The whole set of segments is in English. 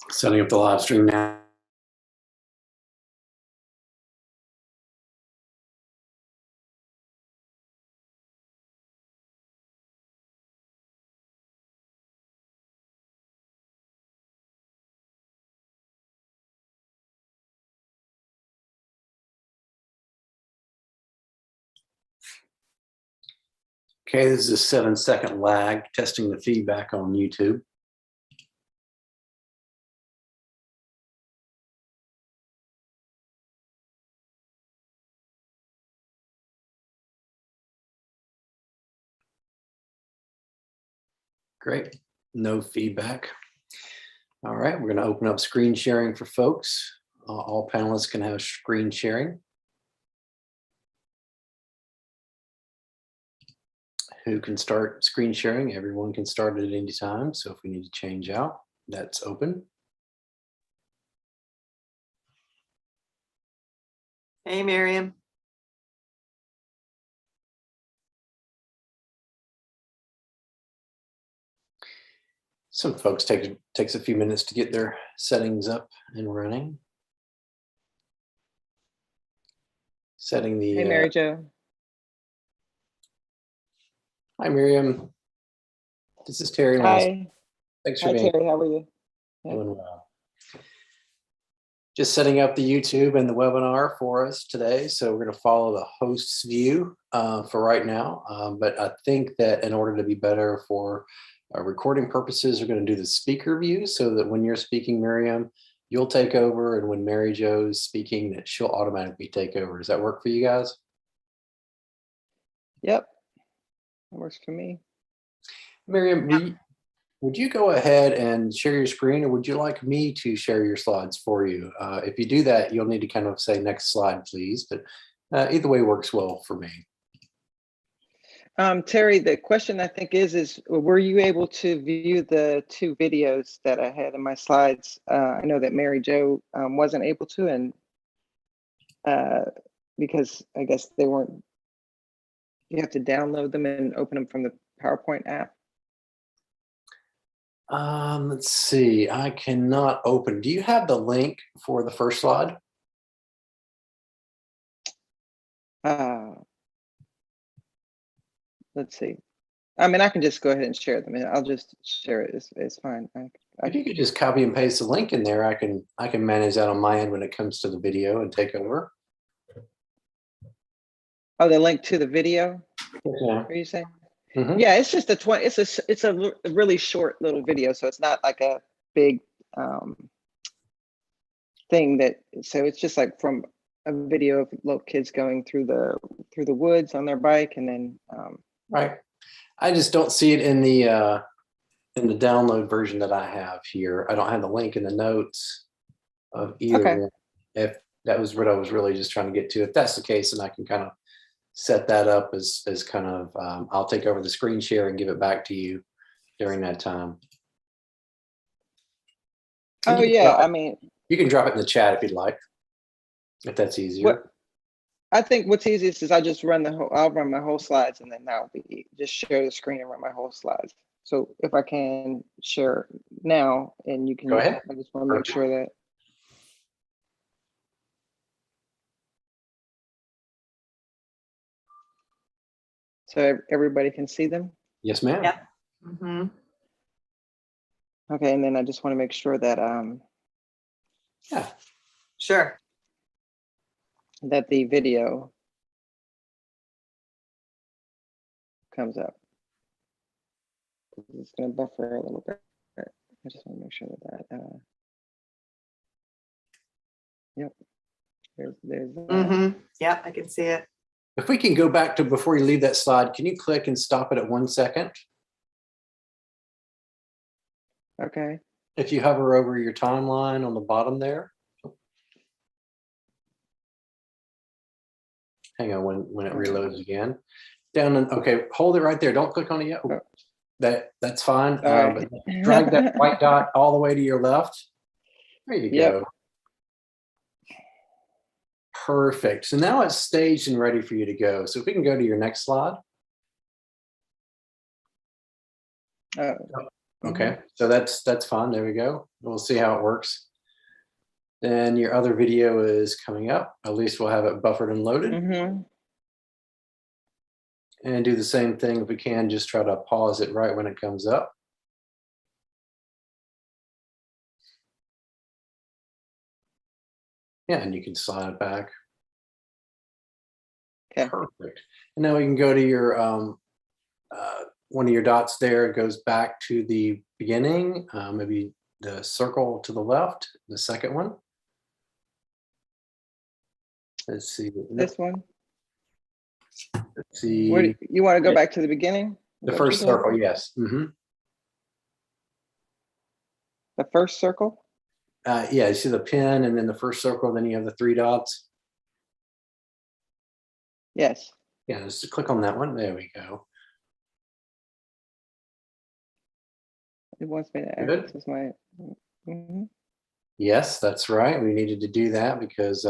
Setting up the live stream now. Okay, this is a 7-second lag, testing the feedback on YouTube. Great, no feedback. All right, we're gonna open up screen sharing for folks. All panelists can have screen sharing. Who can start screen sharing? Everyone can start at any time. So if we need to change out, that's open. Hey, Miriam. Some folks takes a few minutes to get their settings up and running. Setting the. Hey, Mary Jo. Hi, Miriam. This is Terry. Hi. Thanks for Hi, being Terry. How are you? doing well. Just setting up the YouTube and the webinar for us today. So we're going to follow the host's view for right now. But I think that in order to be better for recording purposes, we're going to do the speaker view so that when you're speaking, Miriam, you'll take over. And when Mary Jo's speaking, that she'll automatically take over. Does that work for you guys? Yep. That works for me. Miriam, would you go ahead and share your screen, or would you like me to share your slides for you? If you do that, you'll need to kind of say next slide, please. But either way works well for me. Terry, the question I think is were you able to view the 2 videos that I had in my slides? I know that Mary Jo wasn't able to, and because I guess they weren't, you have to download them and open them from the PowerPoint app. Let's see, I cannot open. Do you have the link for the first slide? Let's see. I mean, I can just go ahead and share them, and I'll just share it. It's fine. If you could just copy and paste the link in there, I can manage that on my end when it comes to the video and take over. Oh, the link to the video? Yeah. Are you saying? Mm-hmm. Yeah, it's just it's a really short little video, so it's not like a big thing so it's just like from a video of little kids going through the woods on their bike, and then Right. I just don't see it in the download version that I have here. I don't have the link in the notes of either Okay. one. If that was what I was really just trying to get to. If that's the case, then I can kind of set that up as kind of, I'll take over the screen share and give it back to you during that time. Oh yeah, I mean, you can drop it in the chat if you'd like, if that's easier. I think what's easiest is I'll run my whole slides, and then that'll be just share the screen and run my whole slides. So if I can share now, and you can go ahead. I just want to make sure that. So everybody can see them? Yes, ma'am. Yeah. Mm-hmm. Okay, and then I just want to make sure that yeah, sure, that the video comes up. It's going to buffer a little bit. I just want to make sure that yep. There's mm-hmm. Yeah, I can see it. If we can go back to before you leave that slide, can you click and stop it at 1 second? Okay. If you hover over your timeline on the bottom there. Hang on when it reloads again. Down and okay, hold it right there. Don't click on it yet. Oh, that's fine. But drag that white dot all the way to your left. There you go. Perfect. So now it's staged and ready for you to go. So if we can go to your next slide. Okay, so that's fine. There we go. We'll see how it works. Then your other video is coming up. At least we'll have it buffered and loaded. Mm-hmm. And do the same thing if we can, just try to pause it right when it comes up. Yeah, and you can slide it back. Okay. Perfect. And now we can go to your one of your dots there. It goes back to the beginning, maybe the circle to the left, the second one. Let's see. This one. Let's see. Where you want to go back to the beginning? The first circle, yes. The first circle? Yeah, you see the pin and then the first circle, then you have the 3 dots. Yes. Yeah, just click on that one. There we go. It wants me to Good. access my. Yes, that's right. We needed to do that because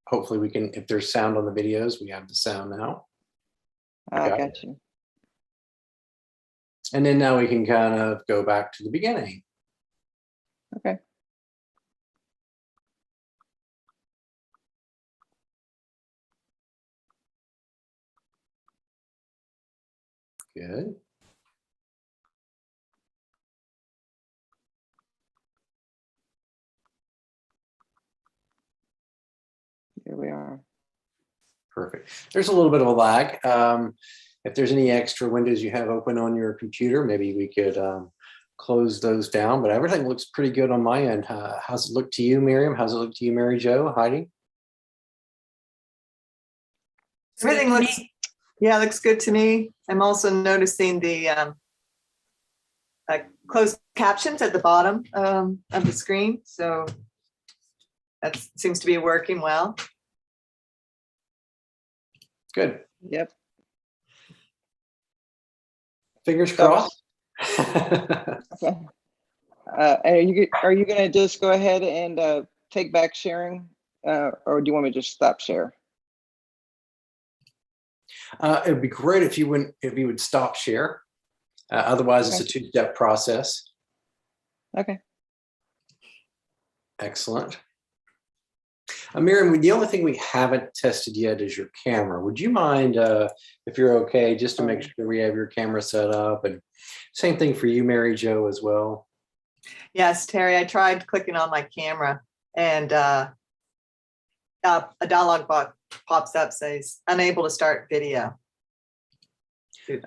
hopefully we can, if there's sound on the videos, we have the sound now. I Got got you. And then now we can kind of go back to the beginning. Okay. Good. Here we are. Perfect. There's a little bit of a lag. If there's any extra windows you have open on your computer, maybe we could close those down, but everything looks pretty good on my end. How's it look to you, Miriam? How's it look to you, Mary Jo, Heidi? Everything looks, yeah, looks good to me. I'm also noticing the closed captions at the bottom of the screen. So that seems to be working well. Good. Yep. Fingers crossed. Okay. Are you gonna just go ahead and take back sharing, or do you want me to just stop share? It would be great if you would stop share. Otherwise, it's a 2-step process. Okay. Excellent. Miriam, the only thing we haven't tested yet is your camera. Would you mind, if you're okay, just to make sure we have your camera set up? And same thing for you, Mary Jo, as well. Yes, Terry, I tried clicking on my camera and a dialog box pops up, says unable to start video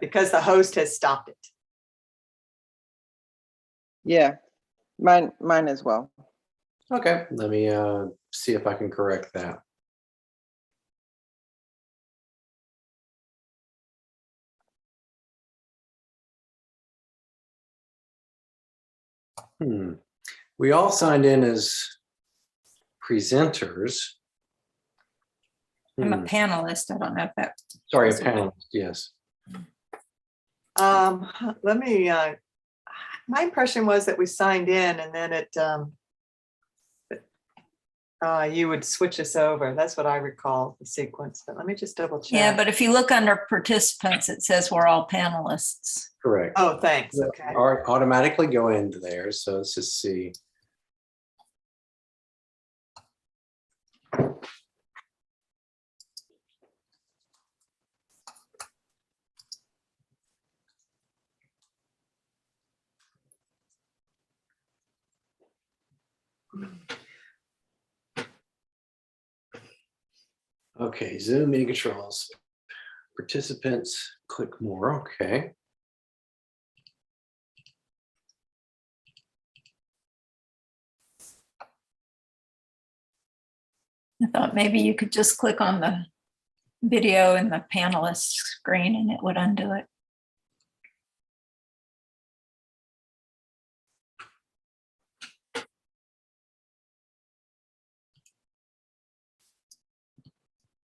because the host has stopped it. Yeah, mine as well. Okay, let me see if I can correct that. We all signed in as presenters. I'm a panelist. I don't know if that. Sorry, a panelist, yes. Let me, my impression was that we signed in and then it, you would switch us over. That's what I recall, the sequence, but let me just double check. Yeah, but if you look under participants, it says we're all panelists. Correct. Oh, thanks. Okay. Automatically go into there. So let's just see. Okay, Zoom meeting controls. Participants, click more. Okay. I thought maybe you could just click on the video in the panelist screen and it would undo it.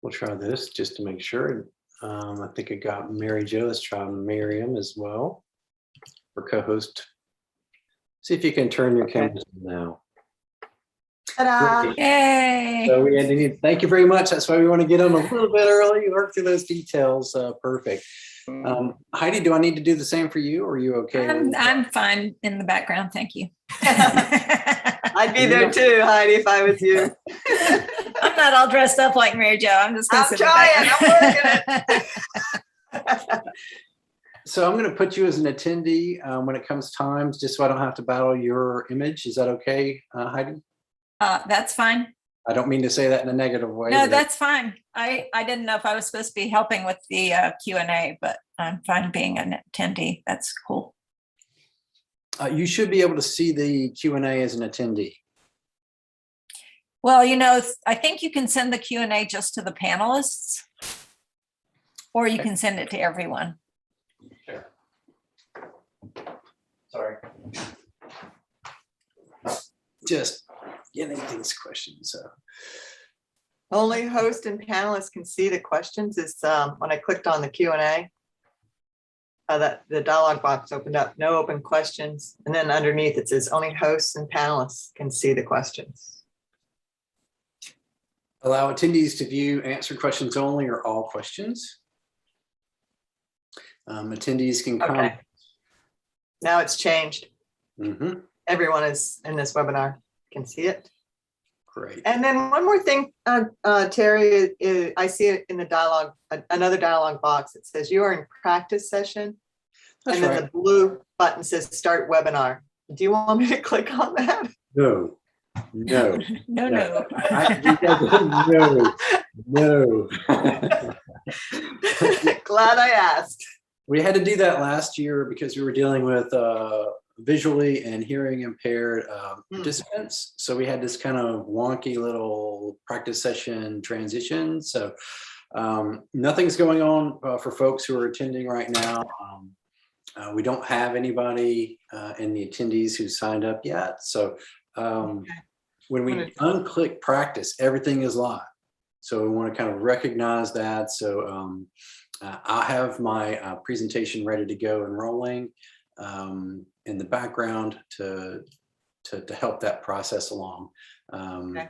We'll try this just to make sure. I think I got Mary Jo. Let's try Miriam as well for co-host. See if you can turn your cameras on now. Ta-da. Great. Yay. So thank you very much. That's why we want to get on a little bit early, work through those details. Perfect. Heidi, do I need to do the same for you, or are you okay? I'm fine in the background. Thank you. I'd be there too, Heidi, if I was you. I'm not all dressed up like Mary Jo. I'm just going to I'm sit in the trying. background. So I'm going to put you as an attendee when it comes time, just so I don't have to battle your image. Is that okay, Heidi? That's fine. I don't mean to say that in a negative way. No, but that's fine. I didn't know if I was supposed to be helping with the Q&A, but I'm fine being an attendee. That's cool. you should be able to see the Q&A as an attendee. Well, I think you can send the Q&A just to the panelists, or you can send it to everyone. Sure. Sorry. Just getting these questions. So. Only host and panelists can see the questions is when I clicked on the Q&A. That the dialog box opened up, no open questions. And then underneath it says only hosts and panelists can see the questions. Allow attendees to view answered questions only or all questions. Attendees can comment. Okay. Now it's changed. Mm-hmm. Everyone is in this webinar can see it. Great. And then one more thing, Terry, I see it in the dialogue, another dialogue box. It says you are in practice session. That's and then right. the blue button says start webinar. Do you want me to click on that? No. No. No. No. Glad I asked. We had to do that last year because we were dealing with visually and hearing impaired participants. So we had this kind of wonky little practice session transition. So nothing's going on for folks who are attending right now. We don't have anybody in the attendees who signed up yet. So when we unclick practice, everything is live. So we want to kind of recognize that. So I'll have my presentation ready to go and rolling in the background to help that process along. Okay.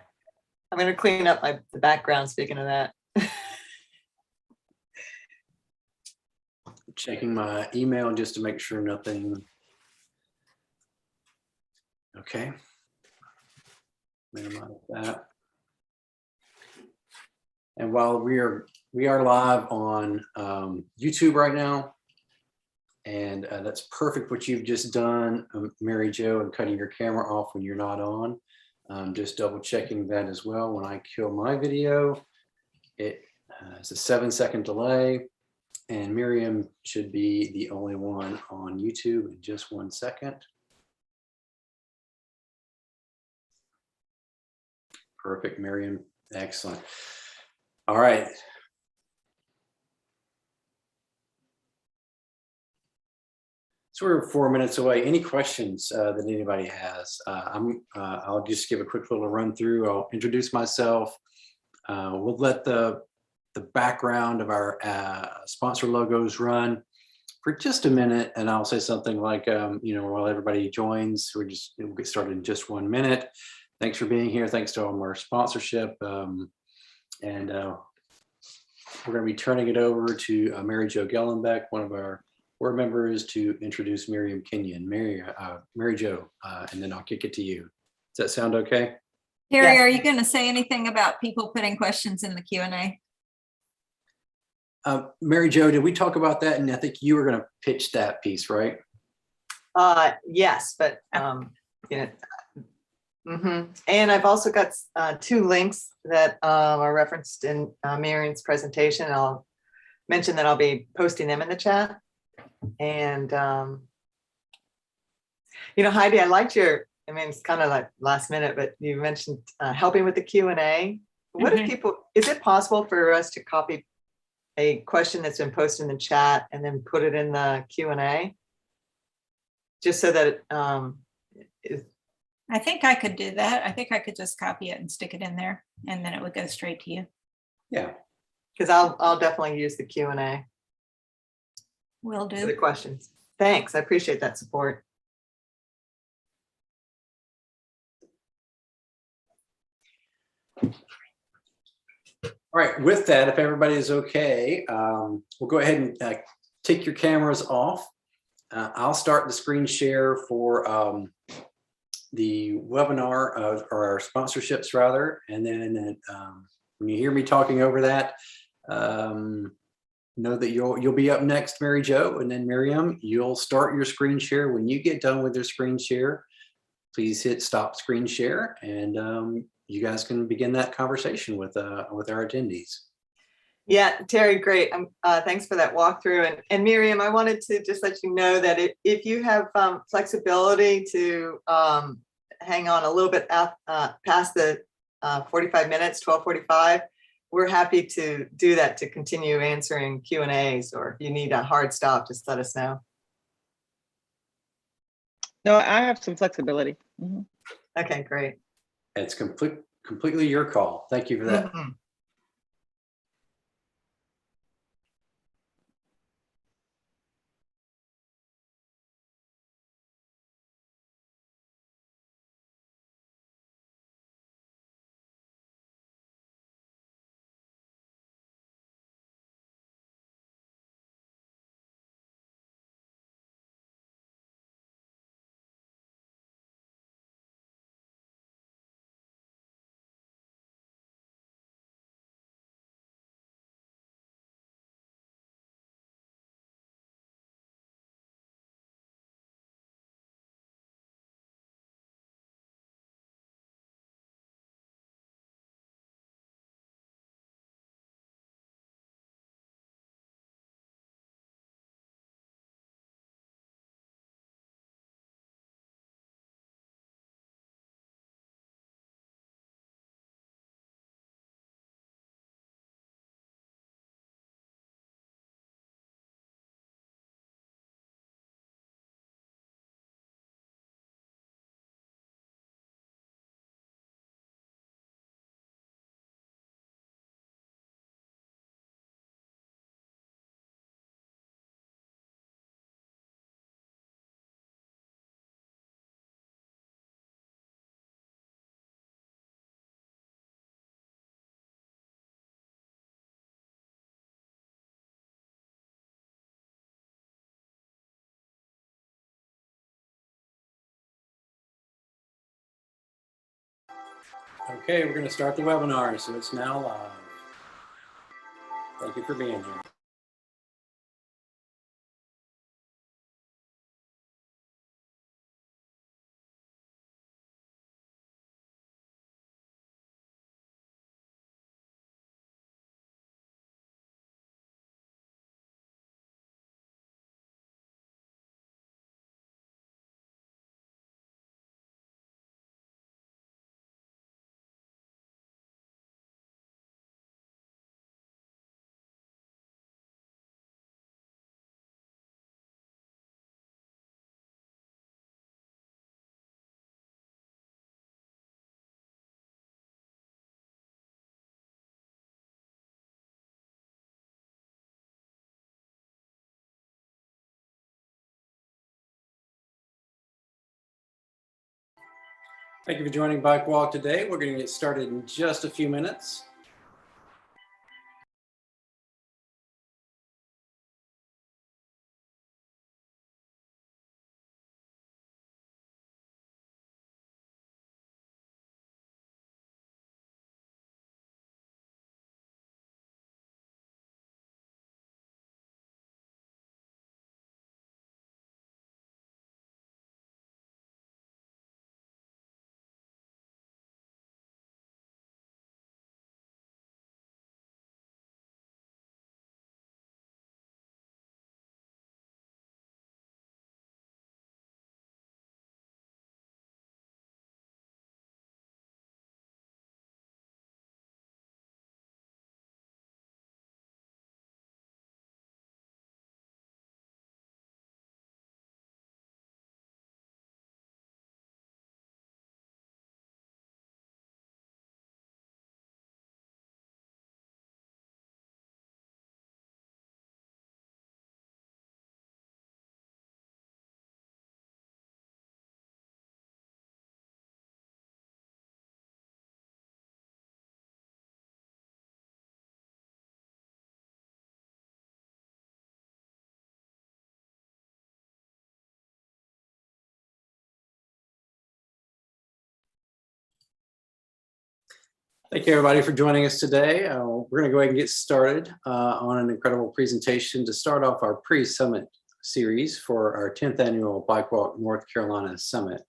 I'm going to clean up the background, speaking of that. Checking my email just to make sure nothing. Okay. Minimize that. And while we are live on YouTube right now, and that's perfect what you've just done, Mary Jo, and cutting your camera off when you're not on. Just double checking that as well. When I kill my video, it's a 7-second delay. And Miriam should be the only one on YouTube in just 1 second. Perfect, Miriam. Excellent. All right. So we're 4 minutes away. Any questions that anybody has? I'll just give a quick little run through. I'll introduce myself. We'll let the background of our sponsor logos run for just a minute, and I'll say something like, while everybody joins, we'll get started in just 1 minute. Thanks for being here. Thanks to all of our sponsorship, and we're going to be turning it over to Mary Jo Gellenbeck, one of our board members, to introduce Miriam Kenyon. Mary Jo, and then I'll kick it to you. Does that sound okay? Terry, Yes. are you going to say anything about people putting questions in the Q&A? Mary Jo, did we talk about that? And I think you were going to pitch that piece, right? Yes, but And I've also got 2 links that are referenced in Miriam's presentation. I'll mention that I'll be posting them in the chat. And Heidi, I liked it's kind of like last minute, but you mentioned helping with the Q&A. What if is it possible for us to copy a question that's been posted in the chat and then put it in the Q&A? Just so that I think I could do that. I think I could just copy it and stick it in there, and then it would go straight to you. Yeah. Because I'll definitely use the Q&A Will for the do. questions. Thanks. I appreciate that support. All right, with that, if everybody is okay, we'll go ahead and take your cameras off. I'll start the screen share for the webinar or our sponsorships rather. And then when you hear me talking over that, know that you'll be up next, Mary Jo, and then Miriam, you'll start your screen share. When you get done with your screen share, please hit stop screen share, and you guys can begin that conversation with our attendees. Yeah, Terry, great. Thanks for that walkthrough. And Miriam, I wanted to just let you know that if you have flexibility to hang on a little bit past the 45 minutes, 12:45, we're happy to do that to continue answering Q&As, or if you need a hard stop, just let us know. No, I have some flexibility. Mhm. Okay, great. It's completely your call. Thank you for that. Mhm. Okay, we're going to start the webinar, so it's now live. Thank you for being here. Thank you for joining Bike Walk today. We're going to get started in just a few minutes. Thank you, everybody, for joining us today. We're going to go ahead and get started on an incredible presentation to start off our pre-summit series for our 10th annual Bike Walk North Carolina Summit.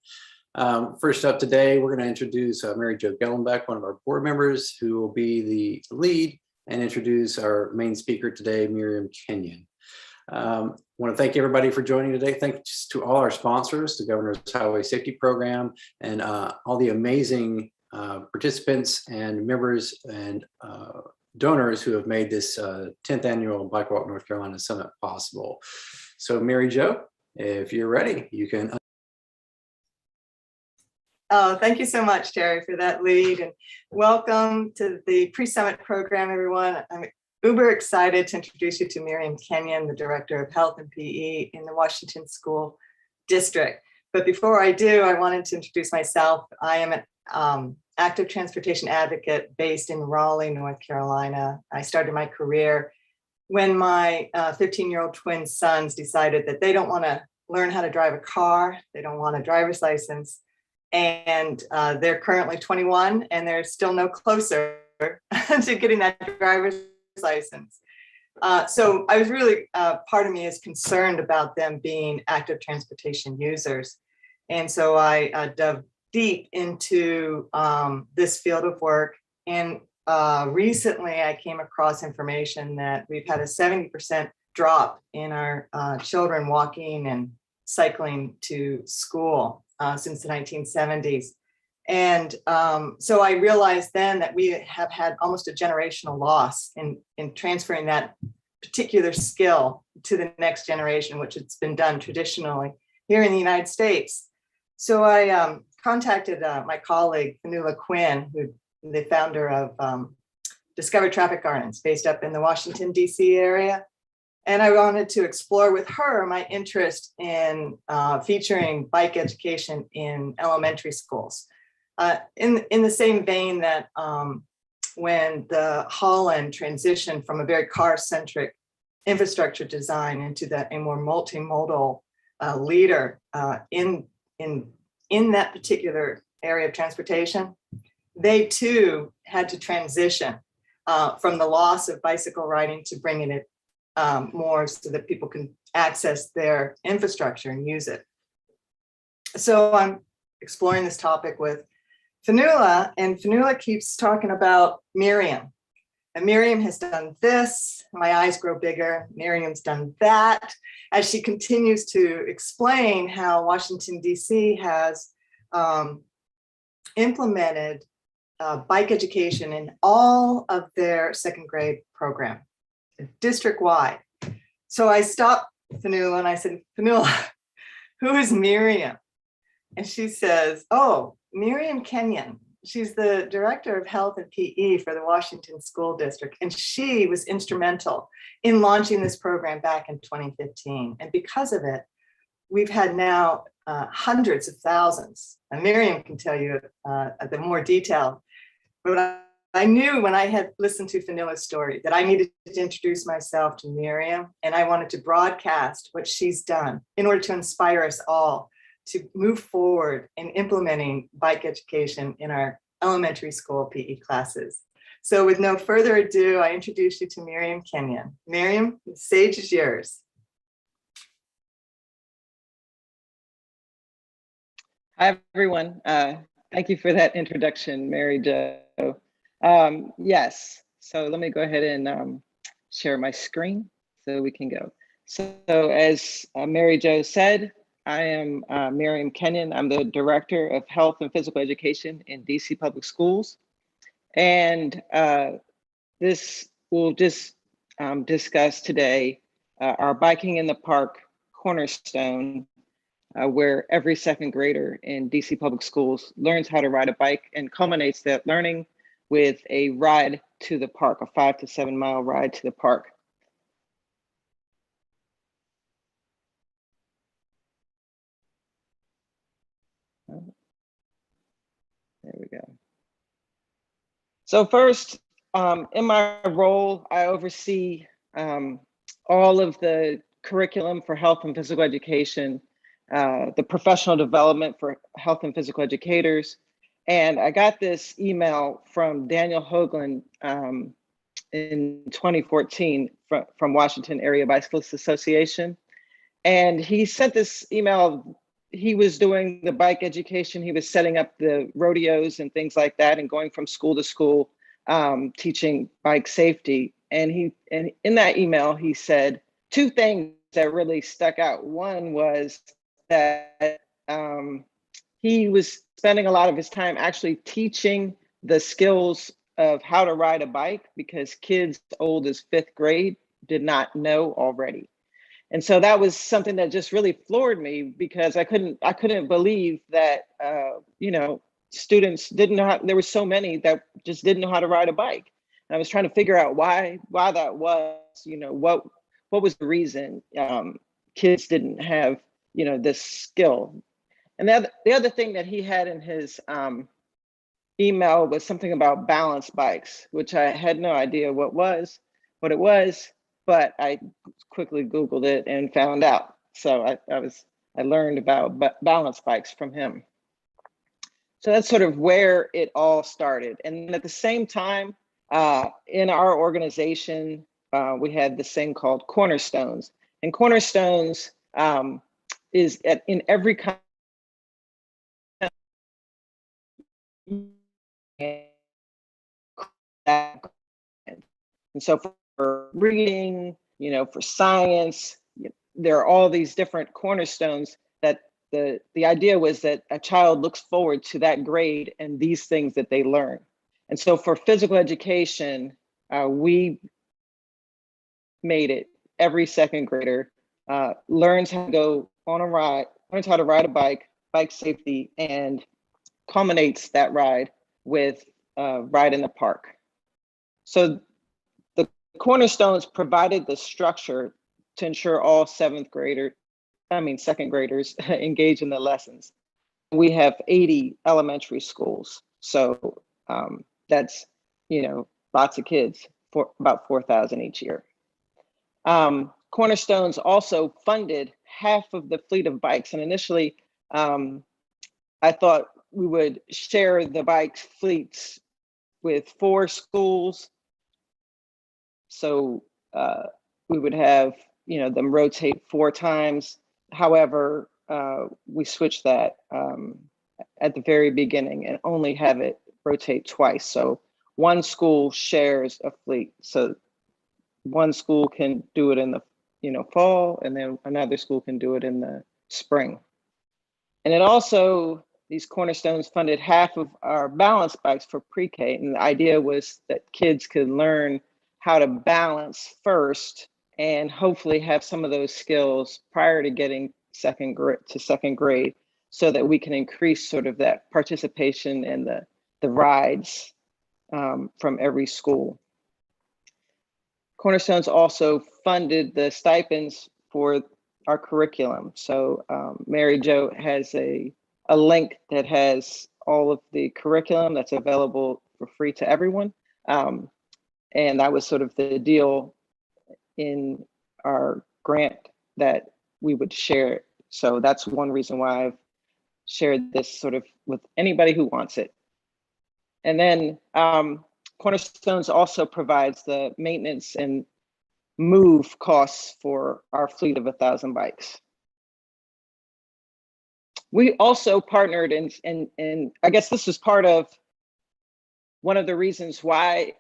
First up today, we're going to introduce Mary Jo Gellenbeck, one of our board members, who will be the lead, and introduce our main speaker today, Miriam Kenyon. I want to thank everybody for joining today. Thanks to all our sponsors, the Governor's Highway Safety Program, and all the amazing participants and members and donors who have made this 10th annual Bike Walk North Carolina Summit possible. So Mary Jo, if you're ready, you can. Oh, thank you so much, Terry, for that lead, and welcome to the pre-summit program, everyone. I'm uber excited to introduce you to Miriam Kenyon, the Director of Health and PE in the Washington School District. But before I do, I wanted to introduce myself. I am an active transportation advocate based in Raleigh, North Carolina. I started my career when my 15-year-old twin sons decided that they don't want to learn how to drive a car, they don't want a driver's license, and they're currently 21 and they're still no closer to getting that driver's license. So I was really, part of me is concerned about them being active transportation users. And so I dove deep into this field of work. And recently I came across information that we've had a 70% drop in our children walking and cycling to school since the 1970s. And so I realized then that we have had almost a generational loss in transferring that particular skill to the next generation, which it's been done traditionally here in the United States. So I contacted my colleague, Fanula Quinn, who the founder of Discover Traffic Gardens, based up in the Washington, D.C. area. And I wanted to explore with her my interest in featuring bike education in elementary schools. In the same vein that when the Holland transitioned from a very car-centric infrastructure design into a more multimodal leader in that particular area of transportation, they too had to transition from the loss of bicycle riding to bringing it more so that people can access their infrastructure and use it. So I'm exploring this topic with Fanula, and Fanula keeps talking about Miriam. And Miriam has done this, my eyes grow bigger, Miriam's done that, as she continues to explain how Washington, D.C. has implemented bike education in all of their second grade program, district-wide. So I stopped Fanula and I said, Fanula, who is Miriam? And she says, oh, Miriam Kenyon. She's the Director of Health and PE for the Washington School District. And she was instrumental in launching this program back in 2015. And because of it, we've had now hundreds of thousands. And Miriam can tell you the more detail. But I knew when I had listened to Fanula's story that I needed to introduce myself to Miriam, and I wanted to broadcast what she's done in order to inspire us all to move forward in implementing bike education in our elementary school PE classes. So with no further ado, I introduce you to Miriam Kenyon. Miriam, the stage is yours. Hi, everyone. Thank you for that introduction, Mary Jo. Yes, so let me go ahead and share my screen so we can go. So as Mary Jo said, I am Miriam Kenyon. I'm the Director of Health and Physical Education in DC Public Schools. And this will just discuss today our Biking in the Park cornerstone, where every second grader in DC Public Schools learns how to ride a bike and culminates that learning with a ride to the park, a 5 to 7 mile ride to the park. There we go. So first, in my role, I oversee all of the curriculum for health and physical education, the professional development for health and physical educators, And I got this email from Daniel Hoagland in 2014 from Washington Area Bicyclists Association. And he sent this email. He was doing the bike education. He was setting up the rodeos and things like that and going from school to school, teaching bike safety. And in that email, he said two things that really stuck out. One was that he was spending a lot of his time actually teaching the skills of how to ride a bike because kids old as 5th grade did not know already. And so that was something that just really floored me because I couldn't believe that, students didn't know how, there were so many that just didn't know how to ride a bike. And I was trying to figure out why that was, what was the reason kids didn't have, this skill. And the other thing that he had in his email was something about balance bikes, which I had no idea what it was, but I quickly Googled it and found out. So I learned about balance bikes from him. So that's sort of where it all started. And at the same time, in our organization, we had this thing called Cornerstones. And Cornerstones is in every country. And so for reading, for science, there are all these different cornerstones that the idea was that a child looks forward to that grade and these things that they learn. And so for physical education, we made it every 2nd grader learns how to go on a ride, learns how to ride a bike safety, and culminates that ride with a ride in the park. So the cornerstones provided the structure to ensure all 2nd graders engage in the lessons. We have 80 elementary schools. So that's, lots of kids, for about 4,000 each year. Cornerstones also funded half of the fleet of bikes. And initially, I thought we would share the bike fleets with 4 schools. So we would have, them rotate 4 times. However, we switched that at the very beginning and only have it rotate twice. So one school shares a fleet. So one school can do it in the fall, and then another school can do it in the spring. And it also, these cornerstones funded half of our balance bikes for pre-K. And the idea was that kids could learn how to balance first and hopefully have some of those skills prior to getting 2nd grade so that we can increase sort of that participation in the rides from every school. Cornerstones also funded the stipends for our curriculum. So Mary Jo has a link that has all of the curriculum that's available for free to everyone. And that was sort of the deal in our grant that we would share it. So that's one reason why I've shared this sort of with anybody who wants it. And then Cornerstones also provides the maintenance and move costs for our fleet of 1,000 bikes. We also partnered, and I guess this was part of one of the reasons why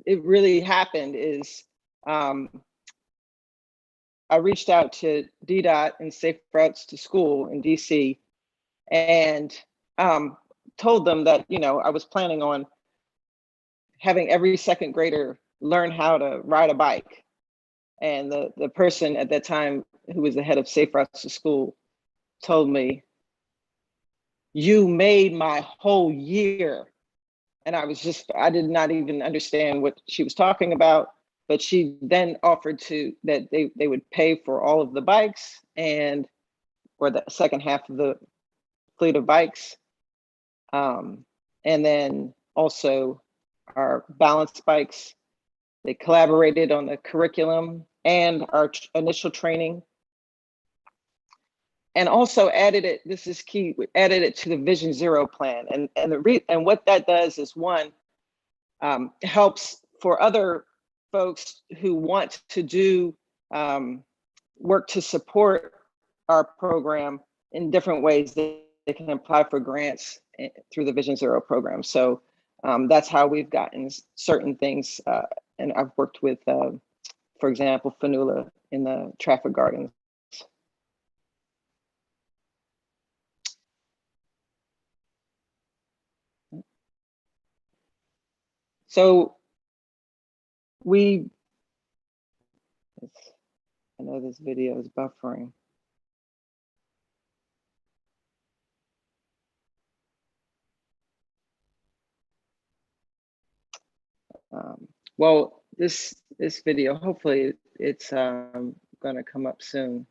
it really happened is I reached out to DDOT and Safe Routes to School in DC and told them that, I was planning on having every 2nd grader learn how to ride a bike. And the person at that time who was the head of Safe Routes to School told me, "You made my whole year." And I did not even understand what she was talking about, but she then offered that they would pay for all of the bikes or the second half of the fleet of bikes. And then also our balance bikes. They collaborated on the curriculum and our initial training. and also added it, this is key, we added it to the Vision Zero plan. And what that does is, one, helps for other folks who want to do work to support our program in different ways. They can apply for grants through the Vision Zero program. So that's how we've gotten certain things. And I've worked with, for example, Fanula in the traffic gardens. So I know this video is buffering. Well, this video, hopefully it's gonna come up soon.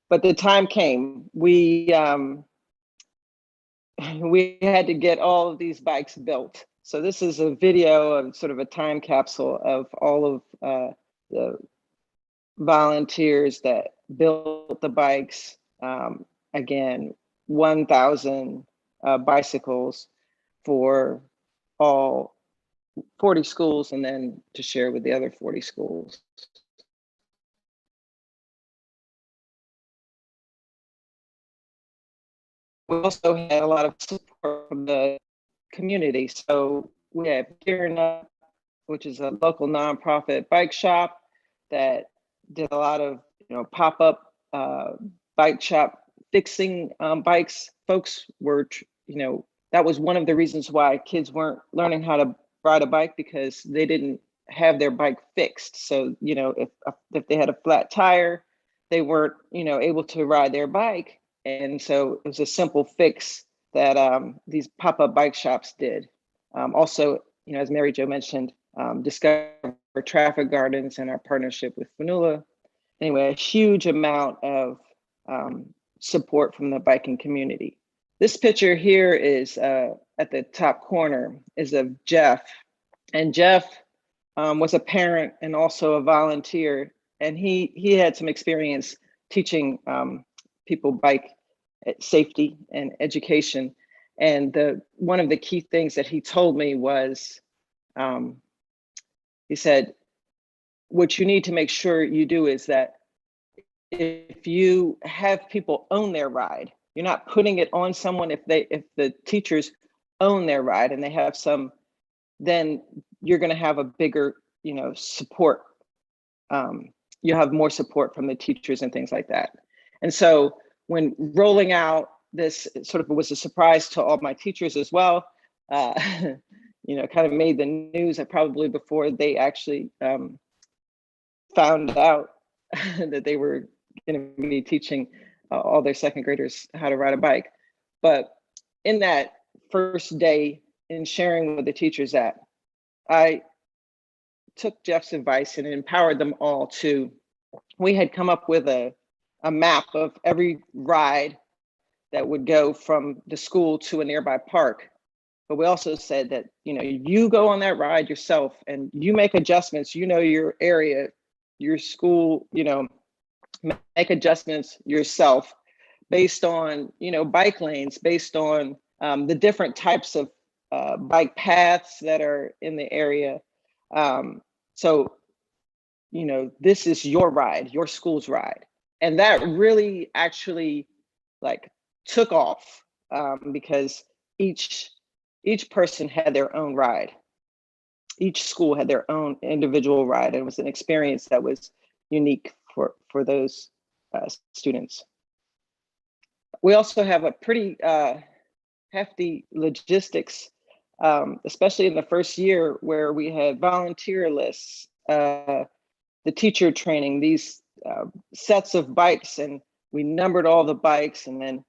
But the time came. We had to get all of these bikes built. So this is a video of sort of a time capsule of all of the volunteers that built the bikes. Again, 1,000 bicycles for all 40 schools, and then to share with the other 40 schools. We also had a lot of support from the community. So we have Gearing Up, which is a local nonprofit bike shop that did a lot of pop-up bike shop fixing bikes. Folks were, that was one of the reasons why kids weren't learning how to ride a bike, because they didn't have their bike fixed. So, if they had a flat tire, they weren't, able to ride their bike. And so it was a simple fix that these pop-up bike shops did. Also, as Mary Jo mentioned, Discover Traffic Gardens and our partnership with Fanula. Anyway, a huge amount of support from the biking community. This picture here is at the top corner is of Jeff. And Jeff was a parent and also a volunteer. And he had some experience teaching people bike safety and education. And one of the key things that he told me was, he said, what you need to make sure you do is that if you have people own their ride, you're not putting it on someone. If the teachers own their ride and they have some, then you're going to have a bigger, support. You'll have more support from the teachers and things like that. And so when rolling out this, it sort of was a surprise to all my teachers as well. Kind of made the news probably before they actually found out that they were going to be teaching all their second graders how to ride a bike. But in that first day, in sharing with the teachers that, I took Jeff's advice and empowered them all to, we had come up with a map of every ride that would go from the school to a nearby park. But we also said that, you go on that ride yourself and you make adjustments, your area, your school, make adjustments yourself based on, bike lanes, based on the different types of bike paths that are in the area. So, this is your ride, your school's ride. And that really actually took off because each person had their own ride. Each school had their own individual ride. And it was an experience that was unique for those students. We also have a pretty hefty logistics, especially in the first year, where we had volunteer lists, the teacher training, these sets of bikes, and we numbered all the bikes and then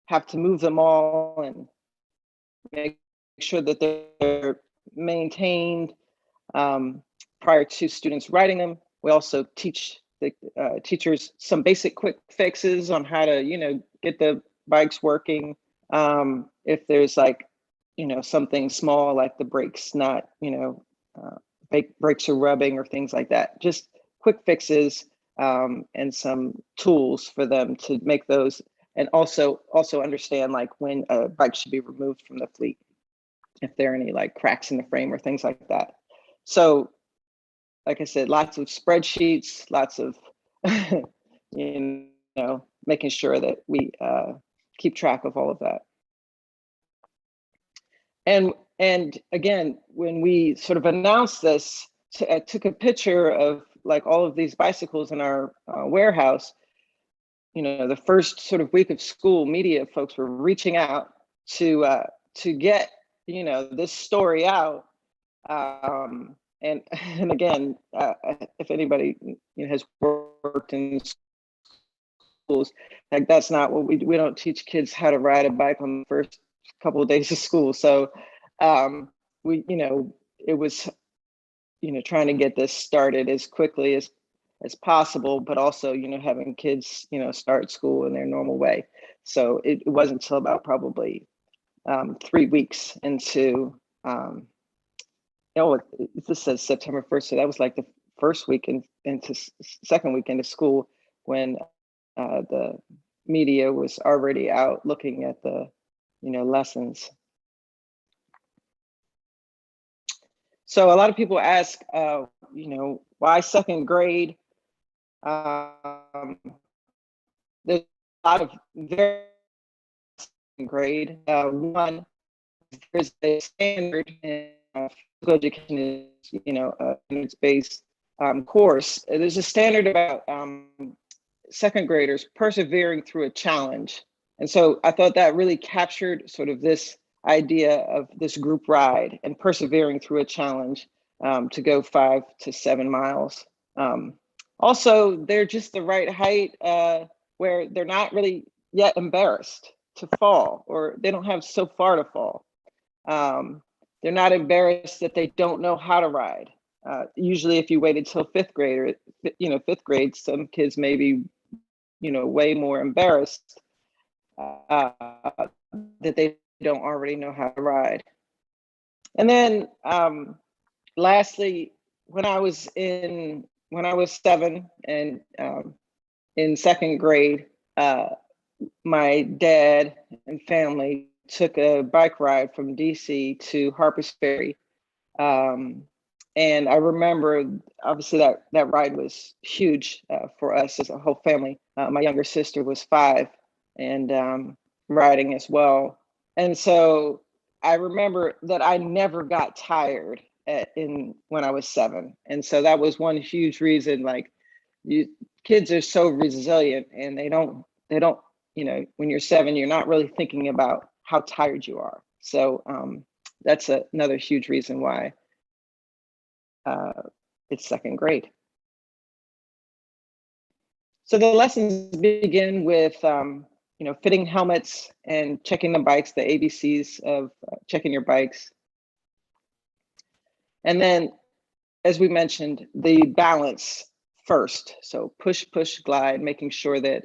have to move them all and make sure that they're maintained prior to students riding them. We also teach the teachers some basic quick fixes on how to, get the bikes working. If there's something small like the brakes not, brakes are rubbing or things like that. Just quick fixes and some tools for them to make those, and also understand like when a bike should be removed from the fleet, if there are any like cracks in the frame or things like that. So like I said, lots of spreadsheets, lots of you know, making sure that we keep track of all of that. And again, when we sort of announced this, I took a picture of like all of these bicycles in our warehouse. You know, the first sort of week of school, media folks were reaching out to get, you know, this story out. And again, if anybody, you know, has worked in schools, like that's not what we don't teach kids how to ride a bike on the first couple of days of school. So we, you know, it was, you know, trying to get this started as quickly as possible, but also, you know, having kids, you know, start school in their normal way. So it wasn't until about probably 3 weeks into, this says September 1st. So that was like the first week into second week into school when the media was already out looking at the, you know, lessons. So a lot of people ask, you know, why second grade? There's a lot of very second grade. One, there's a standard in physical education is, you know, based course. There's a standard about second graders persevering through a challenge. And so I thought that really captured sort of this idea of this group ride and persevering through a challenge to go 5 to 7 miles. Also, they're just the right height where they're not really yet embarrassed to fall, or they don't have so far to fall. They're not embarrassed that they don't know how to ride. Usually if you waited till fifth grade, some kids may be, you know, way more embarrassed that they don't already know how to ride. And then lastly, when I was 7 and in second grade, my dad and family took a bike ride from DC to Harper's Ferry. And I remember, obviously, that ride was huge for us as a whole family. My younger sister was 5 and riding as well. And so I remember that I never got tired when I was 7. And so that was one huge reason, like, kids are so resilient, and they don't, you know, when you're 7, you're not really thinking about how tired you are. So that's another huge reason why it's second grade. So the lessons begin with, you know, fitting helmets and checking the bikes, the ABCs of checking your bikes. And then, as we mentioned, the balance first. So push, push, glide, making sure that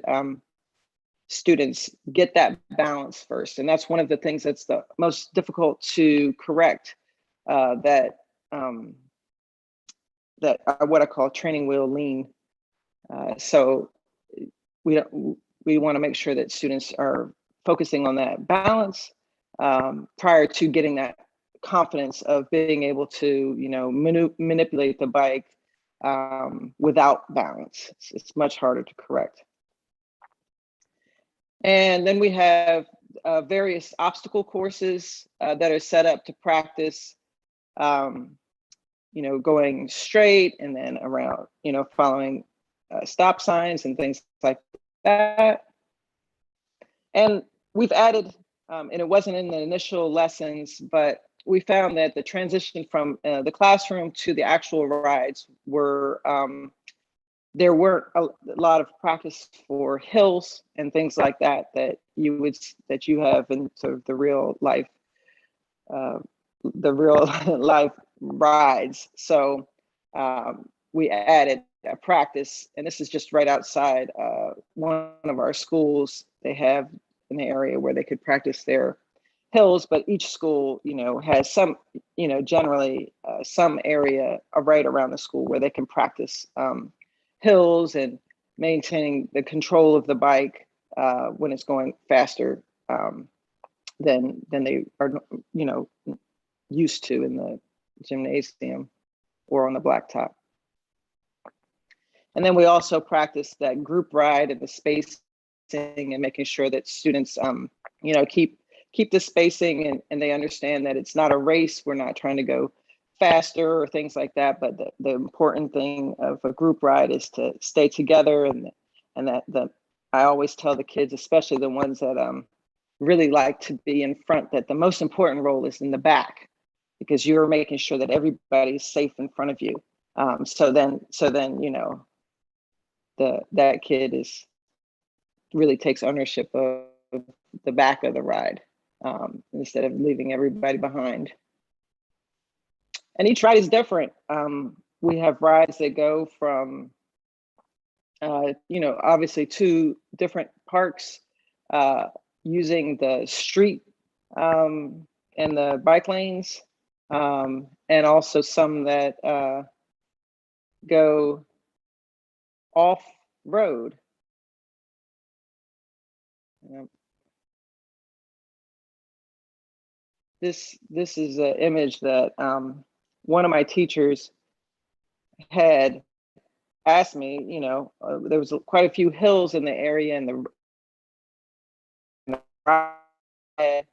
students get that balance first. And that's one of the things that's the most difficult to correct, that what I call training wheel lean. So we want to make sure that students are focusing on that balance prior to getting that confidence of being able to, you know, manipulate the bike without balance. It's much harder to correct. And then we have various obstacle courses that are set up to practice, you know, going straight and then around, you know, following stop signs and things like that. And we've added, and it wasn't in the initial lessons, but we found that the transition from the classroom to the actual rides were, there weren't a lot of practice for hills and things like that you have in sort of the real life rides. So we added a practice, and this is just right outside one of our schools. They have in the area where they could practice their hills, but each school, you know, has some, you know, generally some area right around the school where they can practice hills and maintaining the control of the bike when it's going faster than they are, used to in the gymnasium or on the blacktop. And then we also practice that group ride and the spacing and making sure that students, keep the spacing and they understand that it's not a race. We're not trying to go faster or things like that. But the important thing of a group ride is to stay together, and that I always tell the kids, especially the ones that really like to be in front, that the most important role is in the back, because you're making sure that everybody's safe in front of you. So then that kid really takes ownership of the back of the ride instead of leaving everybody behind. And each ride is different. We have rides that go from, obviously 2 different parks using the street and the bike lanes, and also some that go off road. This is an image that one of my teachers had asked me. There was quite a few hills in the area, and the ride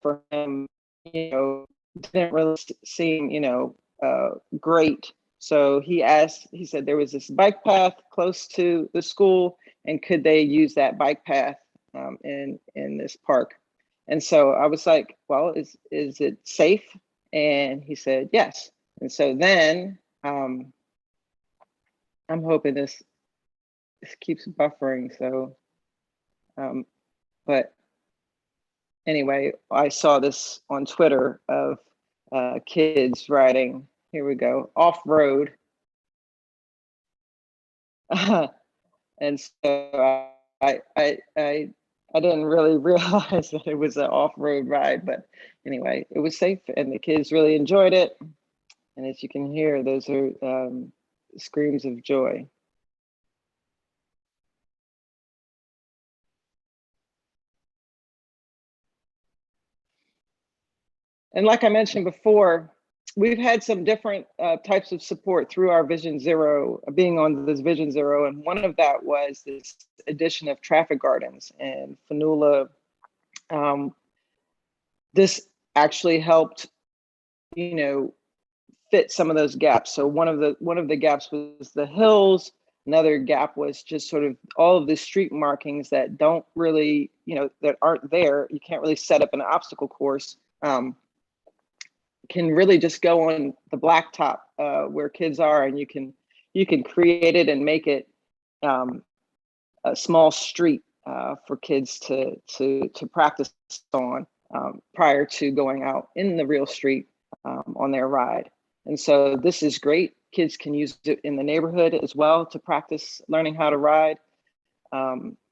for him, didn't really seem, great. So he said there was this bike path close to the school, and could they use that bike path in this park? And so I was like, well, is it safe? And he said, yes. And so then I'm hoping this keeps buffering. So, but anyway, I saw this on Twitter of kids riding, here we go, off-road. And so I didn't really realize that it was an off-road ride, but anyway, it was safe and the kids really enjoyed it. And as you can hear, those are screams of joy. And like I mentioned before, we've had some different types of support through our Vision Zero, being on this Vision Zero. And one of that was this addition of traffic gardens and Fanula. This actually helped, fit some of those gaps. So one of the gaps was the hills. Another gap was just sort of all of the street markings that don't really, that aren't there. You can't really set up an obstacle course. Can really just go on the blacktop where kids are, and you can create it and make it a small street for kids to practice on prior to going out in the real street on their ride. And so this is great. Kids can use it in the neighborhood as well to practice learning how to ride.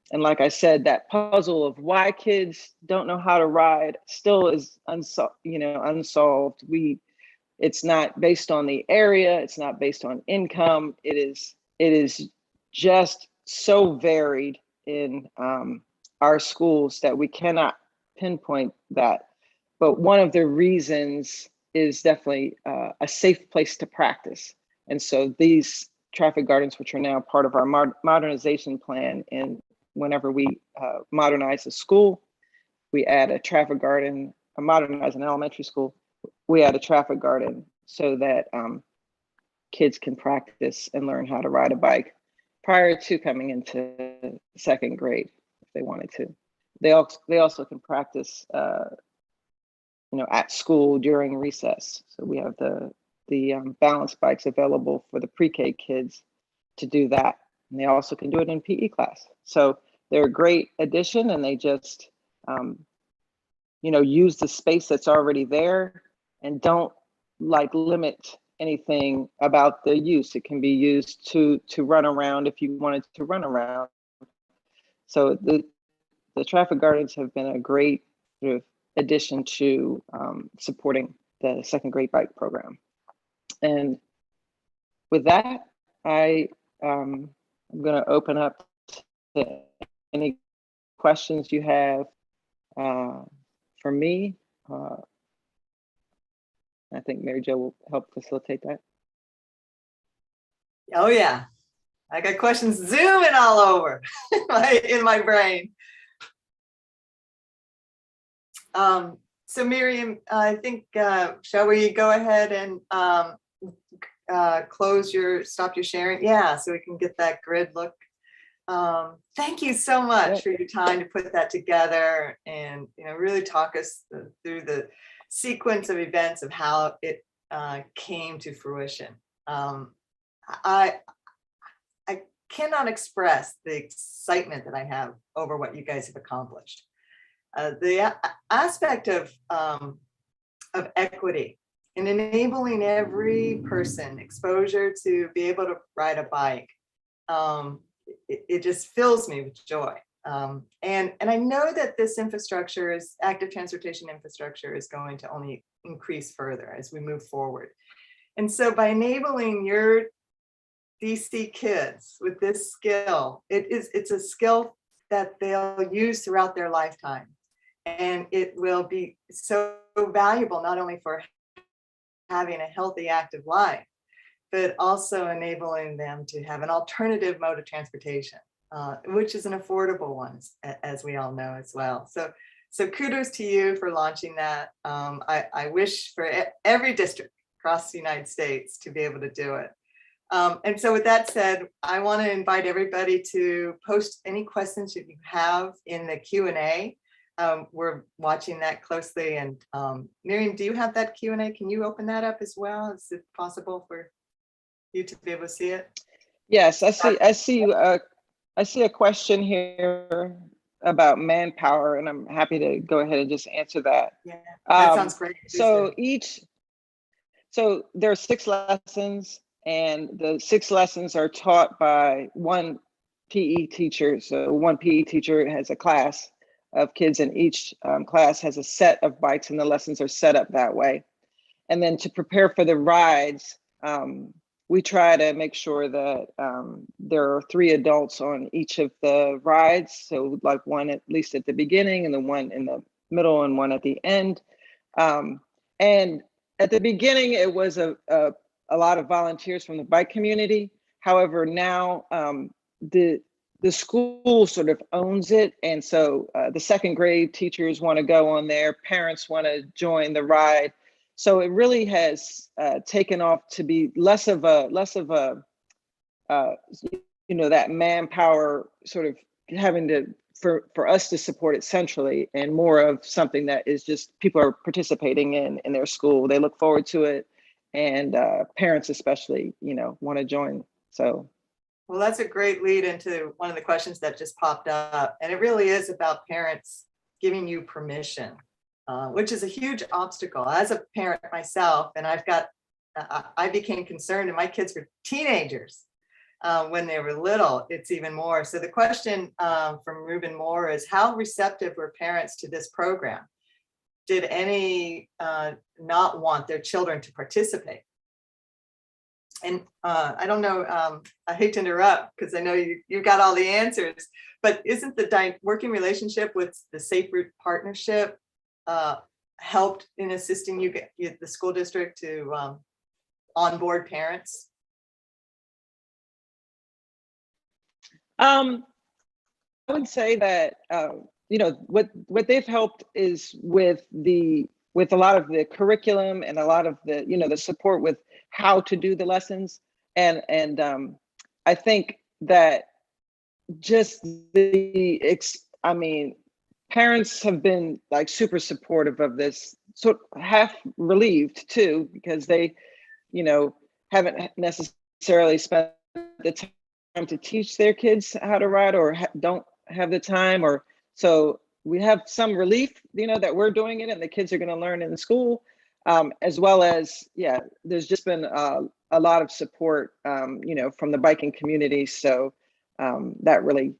And like I said, that puzzle of why kids don't know how to ride still is unsolved. It's not based on the area. It's not based on income. It is just so varied in our schools that we cannot pinpoint that. But one of the reasons is definitely a safe place to practice. And so these traffic gardens, which are now part of our modernization plan, and whenever we modernize a school, we add a traffic garden, modernize an elementary school, we add a traffic garden so that kids can practice and learn how to ride a bike prior to coming into 2nd grade if they wanted to. They also can practice at school during recess. So we have the balance bikes available for the pre-K kids to do that. And they also can do it in PE class. So they're a great addition, and they just, use the space that's already there and don't limit anything about the use. It can be used to run around if you wanted to run around. So the traffic gardens have been a great sort of addition to supporting the 2nd grade bike program. And with that, I I'm going to open up to any questions you have for me. I think Mary Jo will help facilitate that. Oh yeah, I got questions zooming all over in my brain. So Miriam, I think, shall we go ahead and stop your sharing? Yeah, so we can get that grid look. Thank you so much for your time to put that together and, really talk us through the sequence of events of how it came to fruition. I cannot express the excitement that I have over what you guys have accomplished. The aspect of equity and enabling every person exposure to be able to ride a bike, it just fills me with joy. And I know that this infrastructure is active transportation infrastructure is going to only increase further as we move forward. And so by enabling your DC kids with this skill, it's a skill that they'll use throughout their lifetime. And it will be so valuable, not only for having a healthy, active life, but also enabling them to have an alternative mode of transportation, which is an affordable one, as we all know as well. So kudos to you for launching that. I wish for every district across the United States to be able to do it. And so with that said, I want to invite everybody to post any questions that you have in the Q&A. We're watching that closely. And Miriam, do you have that Q&A? Can you open that up as well? Is it possible for you to be able to see it? Yes, I see a question here about manpower, and I'm happy to go ahead and just answer that. Yeah, that sounds great. So there are 6 lessons, and the 6 lessons are taught by one PE teacher. So one PE teacher has a class of kids, and each class has a set of bikes, and the lessons are set up that way. And then to prepare for the rides, we try to make sure that there are 3 adults on each of the rides. So like one at least at the beginning, and the one in the middle, and one at the end. And at the beginning, it was a lot of volunteers from the bike community. However, now the school sort of owns it. And so the 2nd grade teachers want to go on there, parents want to join the ride. So it really has taken off to be less of a that manpower sort of having to for us to support it centrally, and more of something that is just people are participating in their school. They look forward to it, and parents especially, want to join. So. Well, that's a great lead into one of the questions that just popped up. And it really is about parents giving you permission, which is a huge obstacle. As a parent myself, and I became concerned, and my kids were teenagers when they were little, it's even more. So the question from Ruben Moore is, how receptive were parents to this program? Did any not want their children to participate? And I don't know, I hate to interrupt because I know you got all the answers, but isn't the working relationship with the Safe Route Partnership helped in assisting the school district to onboard parents? I would say that what they've helped is with a lot of the curriculum and a lot of the the support with how to do the lessons, and I think that just parents have been like super supportive of this, so half relieved too, because they haven't necessarily spent the time to teach their kids how to ride, or don't have the time, or so we have some relief that we're doing it and the kids are going to learn in the school, as well as there's just been a lot of support from the biking community. So that really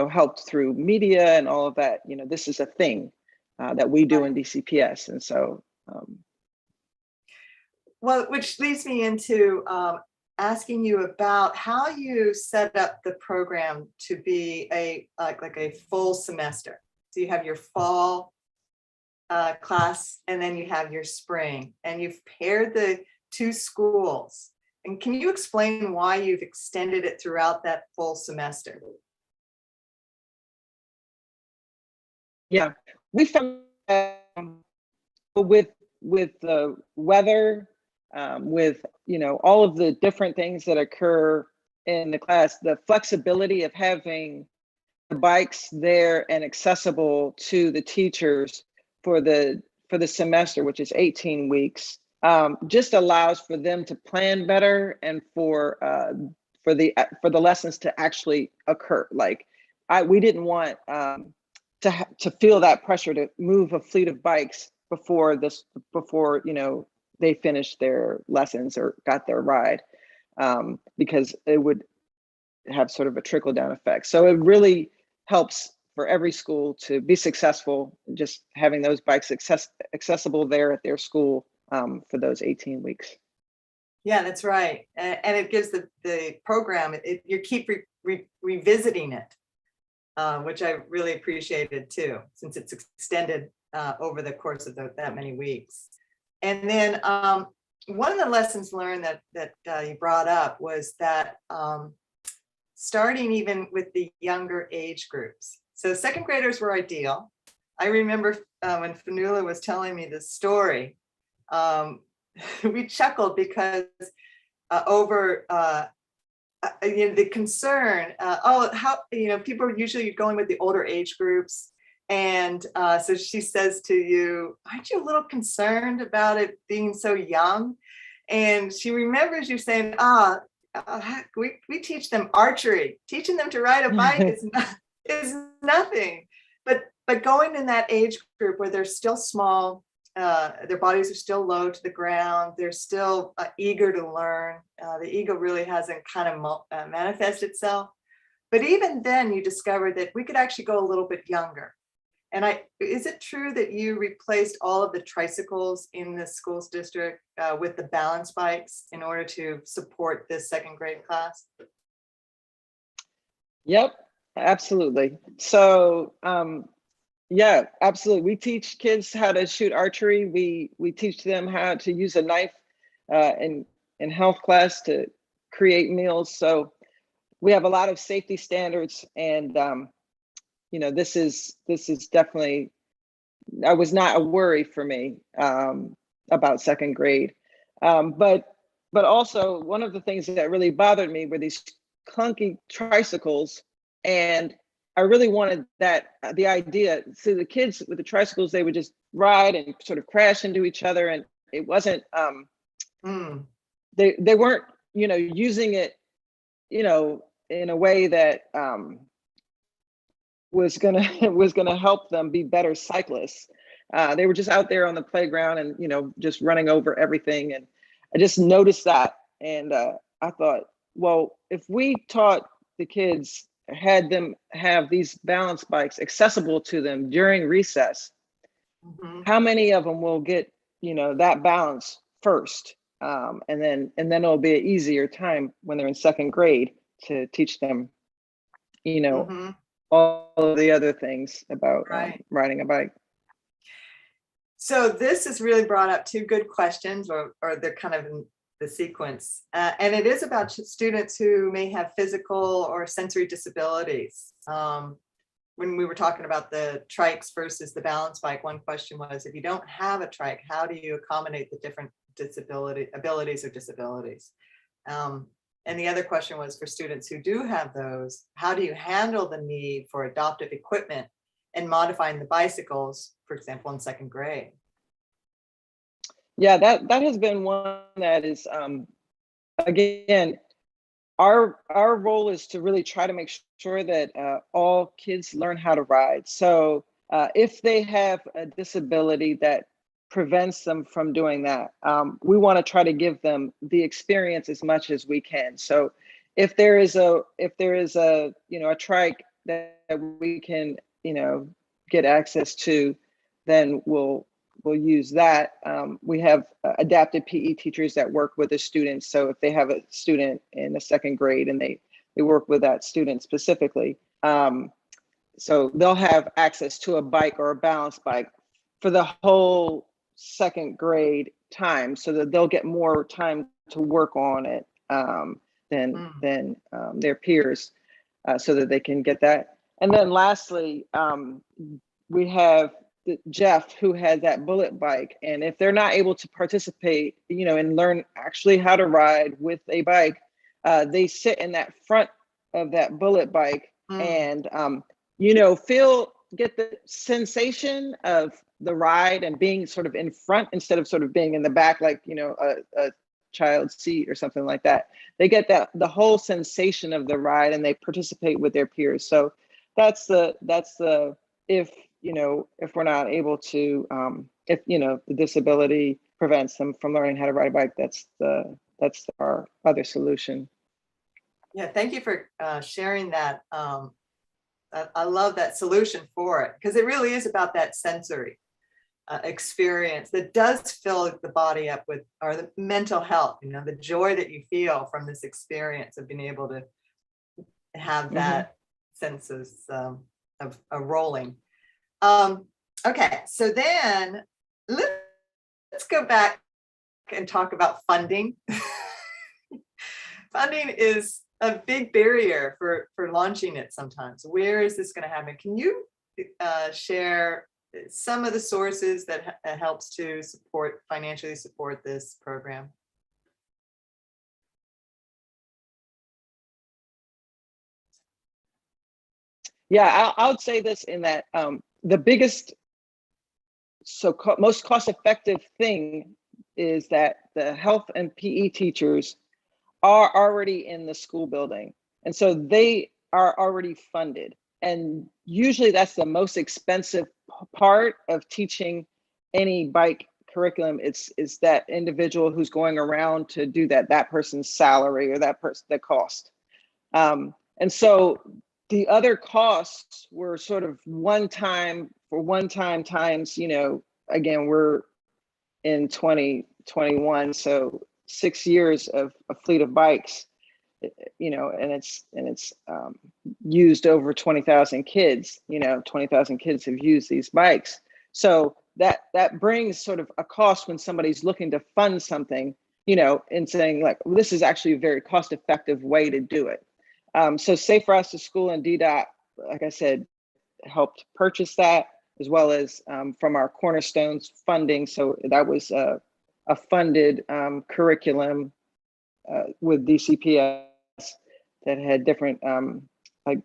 helped through media and all of that. This is a thing that we do in DCPS, and so well, which leads me into asking you about how you set up the program to be like a full semester. So you have your fall class, and then you have your spring, and you've paired the two schools. And can you explain why you've extended it throughout that full semester? Yeah, we found with the weather, with all of the different things that occur in the class, the flexibility of having the bikes there and accessible to the teachers for the semester, which is 18 weeks, just allows for them to plan better and for the lessons to actually occur. Like we didn't want to feel that pressure to move a fleet of bikes before they finished their lessons or got their ride, because it would have sort of a trickle down effect. So it really helps for every school to be successful, just having those bikes accessible there at their school for those 18 weeks. Yeah, that's right. And it gives the program, you keep revisiting it, which I really appreciated too, since it's extended over the course of that many weeks. And then one of the lessons learned that you brought up was that starting even with the younger age groups. So second graders were ideal. I remember when Fanula was telling me this story, we chuckled because over the concern, how people are usually going with the older age groups. And so she says to you, aren't you a little concerned about it being so young? And she remembers you saying, we teach them archery. Teaching them to ride a bike is nothing. But going in that age group where they're still small, their bodies are still low to the ground, they're still eager to learn. The ego really hasn't kind of manifest itself. But even then, you discovered that we could actually go a little bit younger. And is it true that you replaced all of the tricycles in the schools district with the balance bikes in order to support this second grade class? Yep, absolutely. So yeah, absolutely. We teach kids how to shoot archery. We teach them how to use a knife in health class to create meals. So we have a lot of safety standards, and this is definitely, I was not a worry for me about second grade. But also one of the things that really bothered me were these clunky tricycles, and I really wanted the idea. So the kids with the tricycles, they would just ride and sort of crash into each other, and it wasn't. They weren't, using it, in a way that was gonna help them be better cyclists. They were just out there on the playground and just running over everything, and I just noticed that, and I thought, well, if we taught the kids, had them have these balance bikes accessible to them during recess, how many of them will get that balance first, and then it'll be an easier time when they're in second grade to teach them all of the other things about riding a bike. So this has really brought up two good questions, or they're kind of in the sequence. And it is about students who may have physical or sensory disabilities. When we were talking about the trikes versus the balance bike, one question was, if you don't have a trike, how do you accommodate the different abilities or disabilities? And the other question was, for students who do have those, how do you handle the need for adaptive equipment and modifying the bicycles, for example, in second grade? Yeah, that has been one that is, again, our role is to really try to make sure that all kids learn how to ride. So if they have a disability that prevents them from doing that, we want to try to give them the experience as much as we can. So if there is a a trike that we can get access to, then we'll we'll use that. We have adapted PE teachers that work with the students. So if they have a student in the second grade and they work with that student specifically, so they'll have access to a bike or a balance bike for the whole second grade time, so that they'll get more time to work on it than their peers, so that they can get that. And then lastly, we have Jeff, who has that bullet bike. And if they're not able to participate, and learn actually how to ride with a bike, they sit in that front of that bullet bike and, get the sensation of the ride and being sort of in front instead of sort of being in the back, like, a child's seat or something like that. They get the whole sensation of the ride and they participate with their peers. So that's the if we're not able to, if the disability prevents them from learning how to ride a bike, that's our other solution. Yeah, thank you for sharing that. I love that solution for it, because it really is about that sensory experience that does fill the body up with, or the mental health, the joy that you feel from this experience of being able to have that sense of rolling. Okay, so then let's go back and talk about funding. Funding is a big barrier for launching it sometimes. Where is this going to happen? Can you share some of the sources that helps to financially support this program? Yeah, I would say this in that the biggest, most cost-effective thing is that the health and PE teachers are already in the school building. And so they are already funded. And usually that's the most expensive part of teaching any bike curriculum. It's that individual who's going around to do that person's salary, or that cost. And so the other costs were sort of one time times, again, we're in 2021, so 6 years of a fleet of bikes, and it's used over 20,000 kids. 20,000 kids have used these bikes. So that brings sort of a cost when somebody's looking to fund something, and saying, like, well, this is actually a very cost-effective way to do it. So Safe Routes to School and DDOT, like I said, helped purchase that, as well as from our Cornerstones funding. So that was a funded curriculum with DCPS that had different, like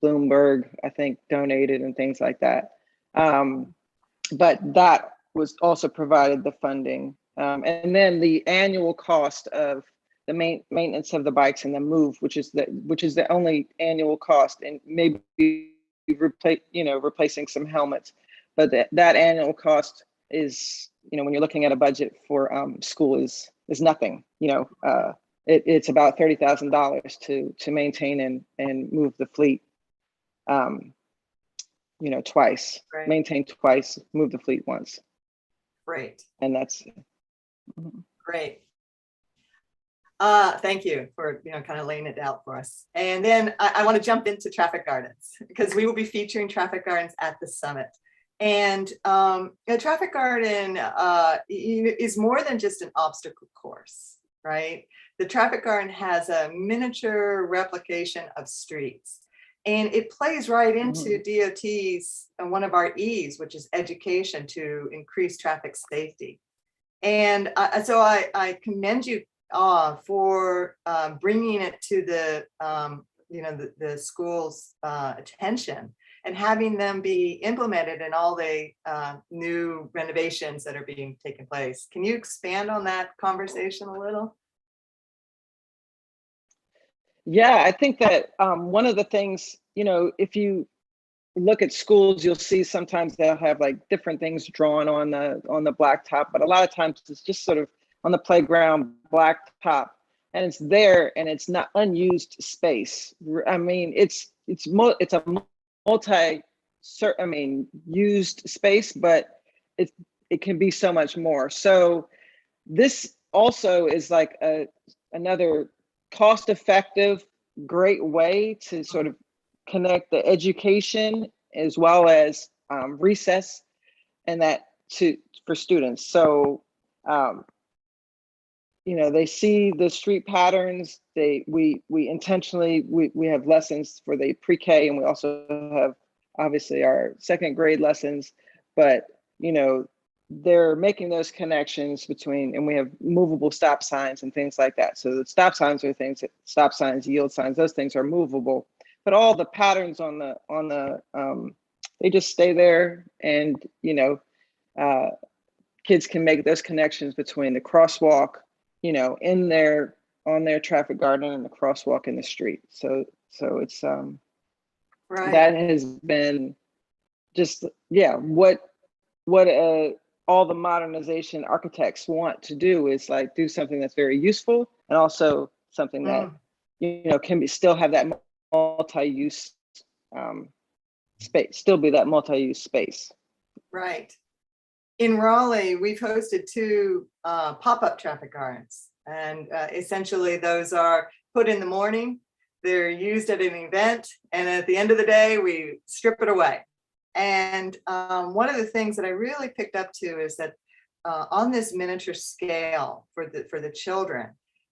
Bloomberg, I think, donated and things like that. But that was also provided the funding. And then the annual cost of the maintenance of the bikes and the move, which is the only annual cost, and maybe replacing some helmets. But that annual cost is, when you're looking at a budget for school, is nothing. It's about $30,000 to maintain and move the fleet. Twice, Right. Maintain twice, move the fleet once. Great. And that's Great. Thank you for kind of laying it out for us. And then I want to jump into traffic gardens, because we will be featuring traffic gardens at the summit. And a traffic garden is more than just an obstacle course, right? The traffic garden has a miniature replication of streets, and it plays right into DOT's one of our E's, which is education to increase traffic safety. And so I commend you for bringing it to the school's attention, and having them be implemented in all the new renovations that are being taken place. Can you expand on that conversation a little? Yeah, I think that one of the things, if you look at schools, you'll see sometimes they'll have like different things drawn on the blacktop, but a lot of times it's just sort of on the playground blacktop, and it's there, and it's not unused space. I mean, it's a used space, but it can be so much more. So this also is like another cost-effective, great way to sort of connect the education as well as recess and that for students. So they see the street patterns. We intentionally we have lessons for the pre-K, and we also have obviously our second grade lessons, but they're making those connections between, and we have movable stop signs and things like that. So the stop signs are things that stop signs, yield signs, those things are movable, but all the patterns on the they just stay there. And kids can make those connections between the crosswalk in on their traffic garden and the crosswalk in the street. So it's Right. that has been just what all the modernization architects want to do is like do something that's very useful and also something that can still have that multi-use space, still be that multi-use space. Right. In Raleigh, we've hosted 2 pop-up traffic gardens, and essentially those are put in the morning. They're used at an event, and at the end of the day, we strip it away. And one of the things that I really picked up to is that on this miniature scale for the children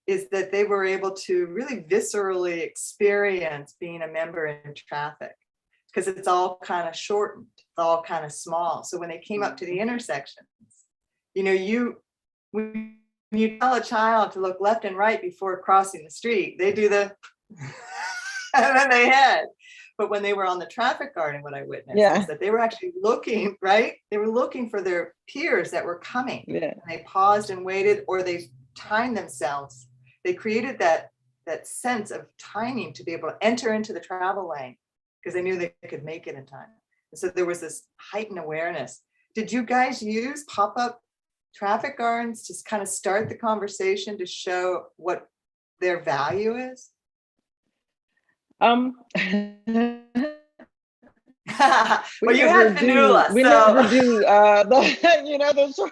is that they were able to really viscerally experience being a member in traffic, because it's all kind of shortened, it's all kind of small. So when they came up to the intersections, when you tell a child to look left and right before crossing the street, they do the and then they head. But when they were on the traffic garden, what I witnessed is that they were actually looking, right? They were looking for their peers that were coming. Yeah. And they paused and waited, or they timed themselves. They created that sense of timing to be able to enter into the travel lane because they knew they could make it in time. And so there was this heightened awareness. Did you guys use pop-up traffic gardens to kind of start the conversation to show what their value is? Well, you had Fanula. We never do the short.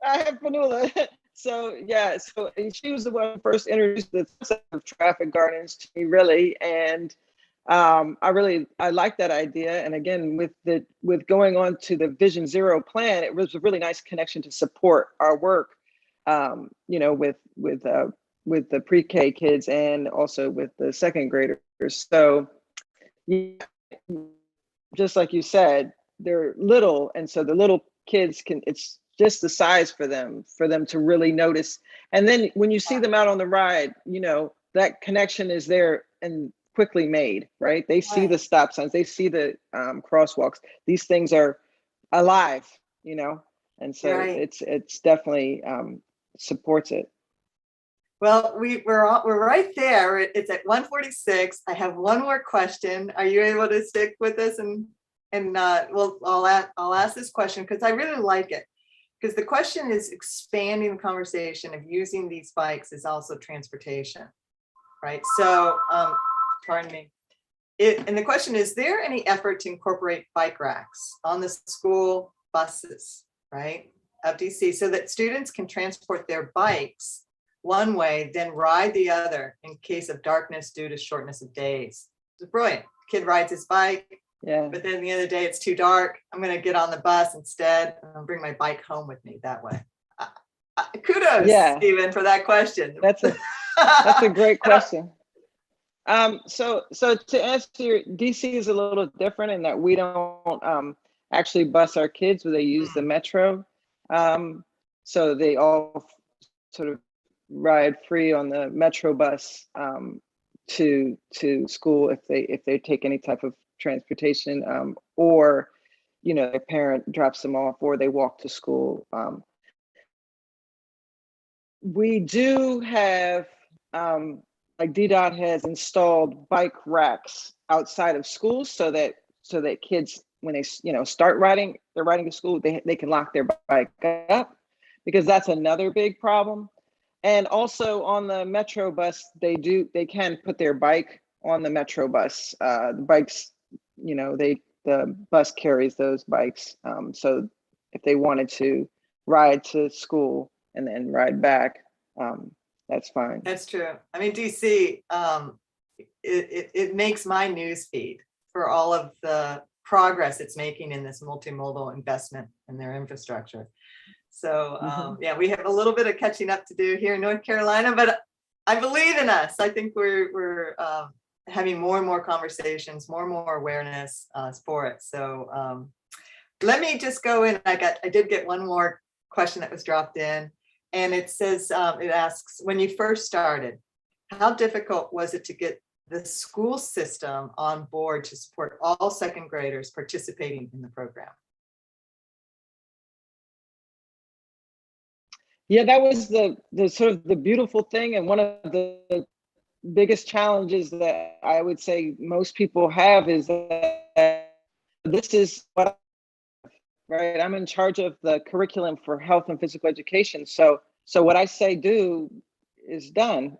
I have Fanula. So yeah, so she was the one who first introduced the concept of traffic gardens to me, really, and I like that idea. And again, with going on to the Vision Zero plan, it was a really nice connection to support our work, with the pre-K kids and also with the second graders. So just like you said, they're little. And so the little kids it's just the size for them to really notice. And then when you see them out on the ride, that connection is there and quickly made, right? They see the stop signs, they see the crosswalks. These things are alive, and so it's definitely supports it. Well, we're right there. It's at 1:46. I have one more question. Are you able to stick with us? And I'll ask this question because I really like it. Because the question is expanding the conversation of using these bikes as also transportation, right? So, pardon me. And the question is there any effort to incorporate bike racks on the school buses, right, of DC, so that students can transport their bikes one way, then ride the other in case of darkness due to shortness of days? It's brilliant. Kid rides his bike, but then the other day it's too dark. I'm going to get on the bus instead and bring my bike home with me that way. Kudos, Stephen, for that question. That's a great question. So to answer your, DC is a little different in that we don't actually bus our kids, but they use the metro. So they all sort of ride free on the metro bus to school if they take any type of transportation, or their parent drops them off, or they walk to school. We do have like DDOT has installed bike racks outside of schools so that kids, when they start riding, they're riding to school, they can lock their bike up, because that's another big problem. And also on the metro bus, they can put their bike on the metro bus. The bikes, the bus carries those bikes. So if they wanted to ride to school and then ride back, that's fine. That's true. I mean, DC, it makes my news feed for all of the progress it's making in this multimodal investment in their infrastructure. So yeah, we have a little bit of catching up to do here in North Carolina, but I believe in us. I think we're having more and more conversations, more and more awareness for it. So let me just go in. I did get one more question that was dropped in, and it says, it asks, when you first started, how difficult was it to get the school system on board to support all second graders participating in the program? Yeah, that was the sort of the beautiful thing, and one of the biggest challenges that I would say most people have is that this is what, right? I'm in charge of the curriculum for health and physical education. So what I say do is done.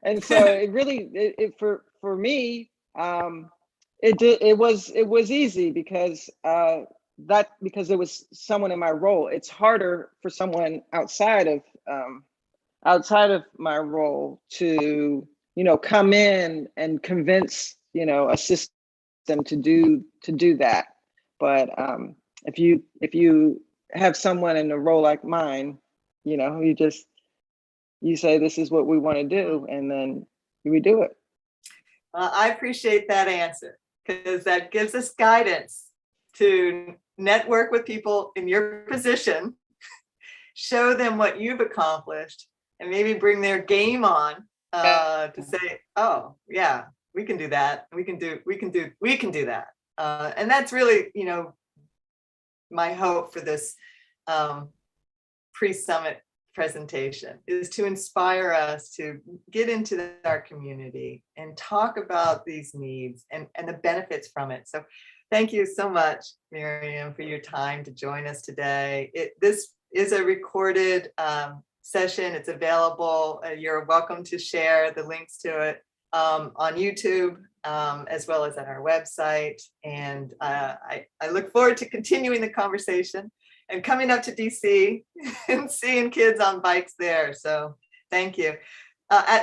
And so it really, for me, it was easy because because it was someone in my role. It's harder for someone outside of my role to, come in and convince, a system to do that. But if you have someone in a role like mine, you say, this is what we want to do, and then we do it. I appreciate that answer, because that gives us guidance to network with people in your position, show them what you've accomplished, and maybe bring their game on to say, oh yeah, we can do that. We can do that. And that's really, my hope for this pre-summit presentation, is to inspire us to get into our community and talk about these needs and the benefits from it. So thank you so much, Miriam, for your time to join us today. This is a recorded session. It's available. You're welcome to share the links to it on YouTube, as well as on our website. And I look forward to continuing the conversation and coming up to DC and seeing kids on bikes there. So thank you.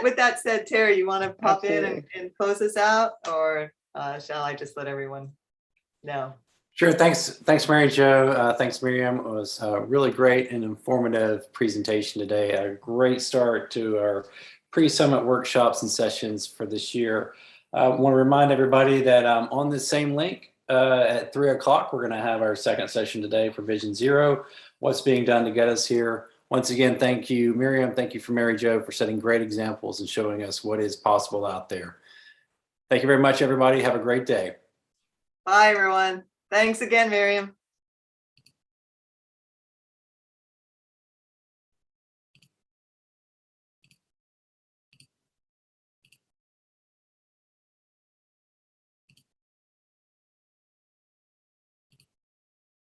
With that said, Terry, you want to pop in and close us out, or shall I just let everyone know? Sure. Thanks, Mary Jo. Thanks, Miriam. It was a really great and informative presentation today. A great start to our pre-summit workshops and sessions for this year. I want to remind everybody that on this same link, at 3 o'clock, we're going to have our second session today for Vision Zero, what's being done to get us here. Once again, thank you, Miriam. Thank you for Mary Jo for setting great examples and showing us what is possible out there. Thank you very much, everybody. Have a great day. Bye, everyone. Thanks again, Miriam.